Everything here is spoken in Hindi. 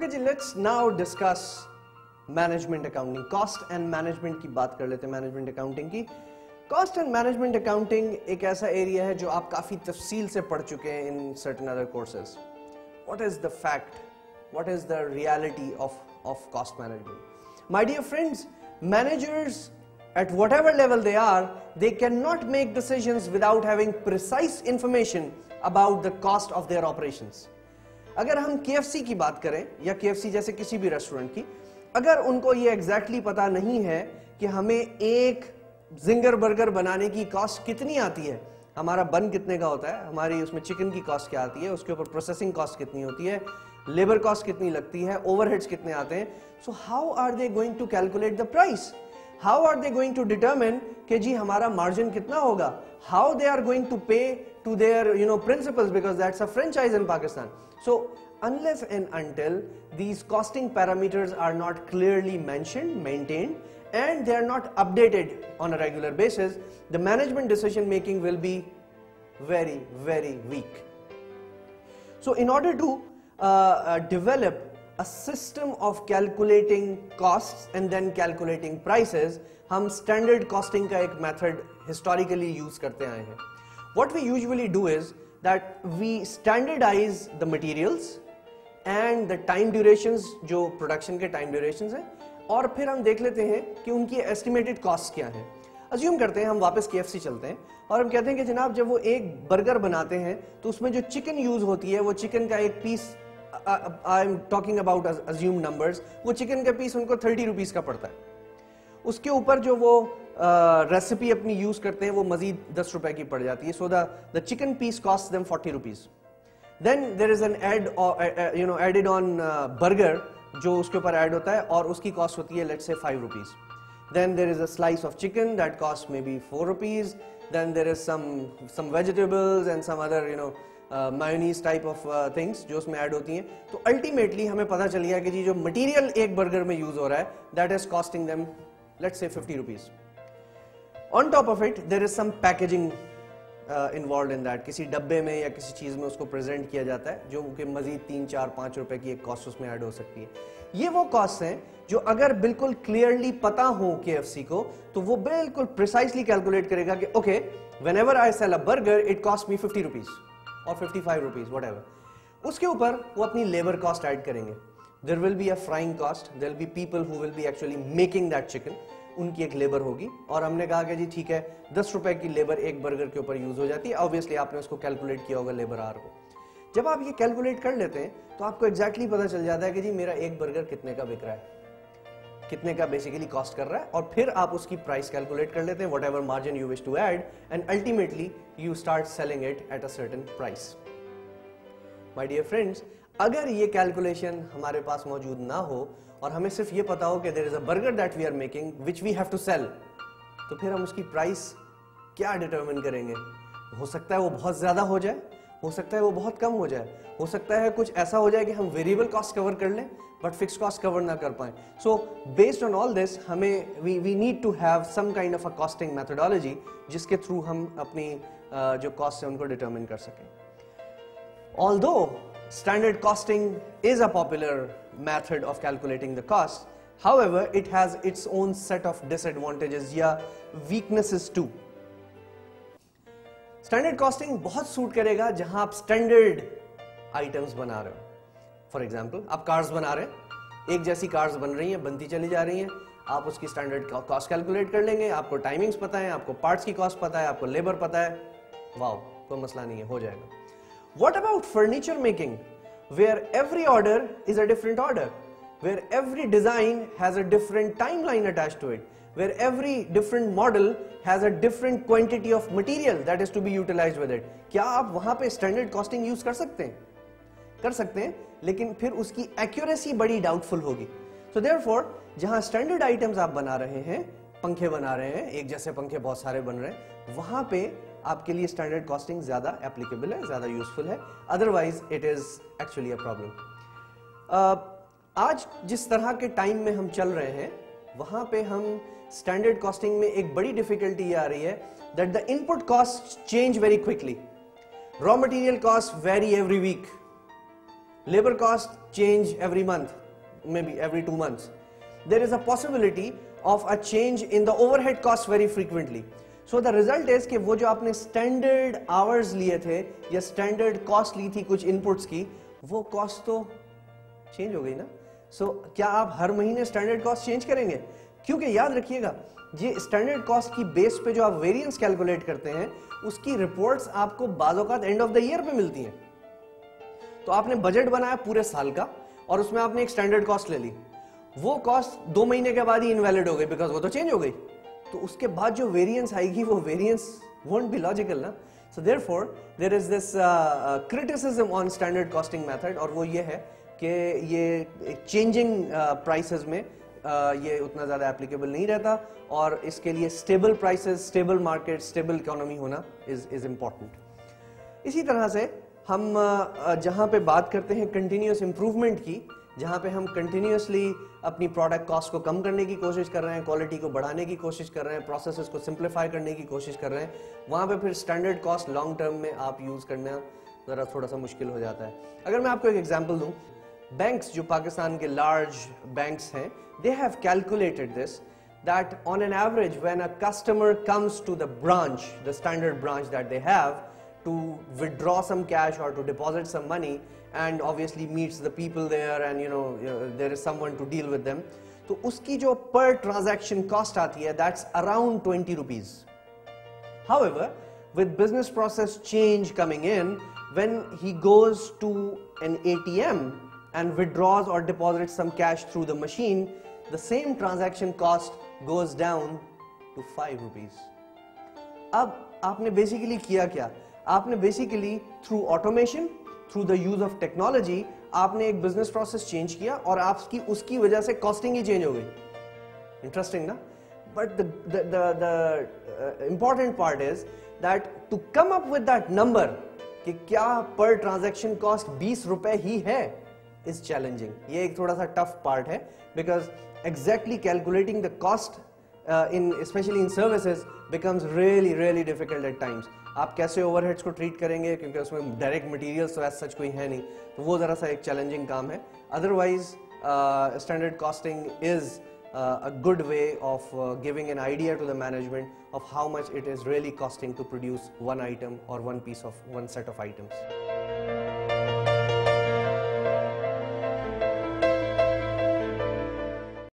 Ji, let's now discuss management accounting. Cost and management की बात कर लेते हैं, मैनेजमेंट अकाउंटिंग की। कॉस्ट एंड मैनेजमेंट अकाउंटिंग एक ऐसा एरिया है जो आप काफी तफसील से पढ़ चुके हैं in certain other courses. What is the fact, what is the reality of cost management? My dear friends, managers at whatever level they are, they cannot make decisions without having precise information about the cost of their operations. अगर हम KFC की बात करें या KFC जैसे किसी भी रेस्टोरेंट की, अगर उनको ये एग्जैक्टली पता नहीं है कि हमें एक जिंगर बर्गर बनाने की कॉस्ट कितनी आती है, हमारा बन कितने का होता है, हमारी उसमें चिकन की कॉस्ट क्या आती है, उसके ऊपर प्रोसेसिंग कॉस्ट कितनी होती है, लेबर कॉस्ट कितनी लगती है, ओवरहेड्स कितने आते हैं, so how are they going to calculate the price? How are they going to determine कि जी हमारा मार्जिन कितना होगा? How they are going to pay to their principals, because that's a franchise in Pakistan. So unless and until these costing parameters are not clearly mentioned, maintained, and they are not updated on a regular basis, the management decision making will be very, very weak. So in order to develop a system of calculating costs and then calculating prices, हम standard costing का एक method historically use करते आए हैं. What we usually do is that we standardize the materials and the time durations, जो production के time durations हैं, और फिर हम देख लेते हैं कि उनकी estimated costs क्या हैं. Assume करते हैं, हम वापस KFC चलते हैं और हम कहते हैं कि जनाब जब वो एक बर्गर बनाते हैं तो उसमें जो चिकन यूज होती है, वो चिकन का एक piece, I am talking about assume numbers, वो चिकन का पीस उनको 30 रुपीज का पड़ता है. उसके ऊपर जो वो रेसिपी अपनी यूज करते हैं वो मजीद 10 रुपए की पड़ जाती है. So the chicken piece cost them 40 rupees. Then there is an added on burger जो उसके ऊपर ऐड होता है और उसकी कॉस्ट होती है let's say 5 rupees. Then there is a slice of chicken that cost may be 4 rupees. Then there is some vegetables and some other mayonnaise type of things जो उसमें ऐड होती हैं. तो अल्टीमेटली हमें पता चल गया कि जी जो मटेरियल एक बर्गर में यूज हो रहा है that is costing them let's say 50 rupees. On top of it there is some packaging involved in that. किसी डब्बे में या किसी चीज में उसको प्रेजेंट किया जाता है जो कि मजीद 3, 4, 5 रुपए की एक कॉस्ट उसमें ऐड हो सकती है. ये वो कॉस्ट हैं जो अगर बिल्कुल क्लियरली पता हो KFC को तो वो बिल्कुल प्रिसाइसली कैलकुलेट करेगा कि okay, whenever I sell a burger it cost me 50 rupees और 55 रुपीज व्हाटएवर. उसके ऊपर वो अपनी लेबर कॉस्ट ऐड करेंगे. There will be a frying cost, there will be people who will be actually making that chicken, उनकी एक लेबर होगी. और हमने कहा कि जी ठीक है 10 रुपए की लेबर एक बर्गर के ऊपर यूज हो जाती है. ऑब्वियसली आपने उसको कैलकुलेट किया होगा लेबर आवर को. जब आप ये कैलकुलेट कर लेते हैं तो आपको एग्जैक्टली पता चल जाता है कि जी मेरा एक बर्गर कितने का बिक रहा है, कितने का बेसिकली कॉस्ट कर रहा है, और फिर आप उसकी प्राइस कैलकुलेट कर लेते हैं whatever margin you wish to add, and ultimately you start selling it at a certain price. My dear friends, अगर ये कैलकुलेशन हमारे पास मौजूद ना हो और हमें सिर्फ ये पता हो कि there is a burger that we are making which we have to sell, तो फिर हम उसकी प्राइस क्या डिटरमिन करेंगे? हो सकता है वो बहुत ज्यादा हो जाए, हो सकता है वो बहुत कम हो जाए, हो सकता है कुछ ऐसा हो जाए कि हम वेरिएबल कॉस्ट कवर कर लें बट फिक्स कॉस्ट कवर ना कर पाए. So based on all this हमें we need to have some kind of a costing methodology जिसके थ्रू हम अपनी जो कॉस्ट है उनको डिटरमिन कर सकें. Although standard costing is a popular method of calculating the cost, however it has its own set of disadvantages या weaknesses too. Standard costing बहुत सूट करेगा जहां आप standard items बना रहे हो. For example, आप cars बना रहे हैं, एक जैसी cars बन रही हैं, बनती चली जा रही हैं, आप उसकी standard cost calculate कर लेंगे, आपको timings पता है, आपको parts की cost पता है, आपको labor पता है, वाओ कोई मसला नहीं है, हो जाएगा. What about furniture making, where every order is a different order, where every design has a different timeline attached to it, where every different model has a different quantity of material that is to be utilized with it? क्या आप वहां पे standard costing use कर सकते हैं? कर सकते हैं, लेकिन फिर उसकी accuracy बड़ी doubtful होगी. So therefore, जहां standard items आप बना रहे हैं, पंखे बना रहे हैं, एक जैसे पंखे बहुत सारे बन रहे हैं, वहां पे आपके लिए स्टैंडर्ड कॉस्टिंग ज्यादा एप्लीकेबल है, ज्यादा यूजफुल है. Otherwise it is actually a problem. आज जिस तरह के टाइम में हम चल रहे हैं वहां पे हम स्टैंडर्ड कॉस्टिंग में एक बड़ी डिफिकल्टी ये आ रही है that the input cost change very quickly. Raw material cost very every week, labor cost change every month, maybe every 2 months. There is a possibility of a change in the overhead cost very frequently. So the result is कि वो जो आपने standard hours लिए थे या standard cost ली थी कुछ inputs की, वो cost तो change हो गई ना. So क्या आप हर महीने standard cost change करेंगे? क्योंकि याद रखिएगा, ये standard cost की base पे जो आप variance calculate करते हैं, उसकी reports आपको बाज़ औक़ात end of the year पे मिलती हैं. तो आपने बजट बनाया पूरे साल का और उसमें आपने एक स्टैंडर्ड कॉस्ट ले ली, वो कॉस्ट 2 महीने के बाद ही इनवैलिड हो गई बिकॉज वो तो चेंज हो गई. तो उसके बाद जो वेरिएंस आएगी वो वेरिएंस वोंट बी लॉजिकल ना. So therefore there is this criticism on standard costing method, और वो ये है कि ये चेंजिंग प्राइसेस में ये उतना ज़्यादा एप्लीकेबल नहीं रहता, और इसके लिए stable prices, stable market, stable economy होना इज इम्पॉर्टेंट. इसी तरह से हम जहाँ पे बात करते हैं कंटिन्यूस इम्प्रूवमेंट की, जहाँ पे हम कंटिन्यूसली अपनी प्रोडक्ट कॉस्ट को कम करने की कोशिश कर रहे हैं, क्वालिटी को बढ़ाने की कोशिश कर रहे हैं, प्रोसेसेस को सिंप्लीफाई करने की कोशिश कर रहे हैं, वहाँ पे फिर स्टैंडर्ड कॉस्ट लॉन्ग टर्म में आप यूज़ करना ज़रा थोड़ा सा मुश्किल हो जाता है. अगर मैं आपको एक एग्जांपल दूँ, बैंक्स जो पाकिस्तान के लार्ज बैंक्स हैं, they have calculated this that on an average when a customer comes to the branch, the standard branch that they have, to withdraw some cash or to deposit some money, and obviously meets the people there, and you know there is someone to deal with them, तो उसकी जो per transaction cost आती है, that's around 20 rupees. However, with business process change coming in, when he goes to an ATM and withdraws or deposits some cash through the machine, the same transaction cost goes down to 5 rupees. अब आपने बेसिकली किया क्या? आपने basically through automation, through the use of technology, आपने एक बिजनेस प्रोसेस चेंज किया और आपकी उसकी वजह से कॉस्टिंग ही चेंज हो गई. इंटरेस्टिंग ना? But the important part is that to come up with that number कि क्या पर ट्रांजैक्शन कॉस्ट 20 रुपए ही है, इज चैलेंजिंग. ये एक थोड़ा सा टफ पार्ट है, because exactly calculating the cost in especially in services becomes really difficult at times. आप कैसे ओवरहेड्स को ट्रीट करेंगे, क्योंकि उसमें डायरेक्ट मटेरियल्स तो ऐसा सच कोई है नहीं, तो वो ज़रा सा एक चैलेंजिंग काम है. Otherwise standard costing is a good way of giving an idea to the management of how much it is really costing to produce one item or one set of items.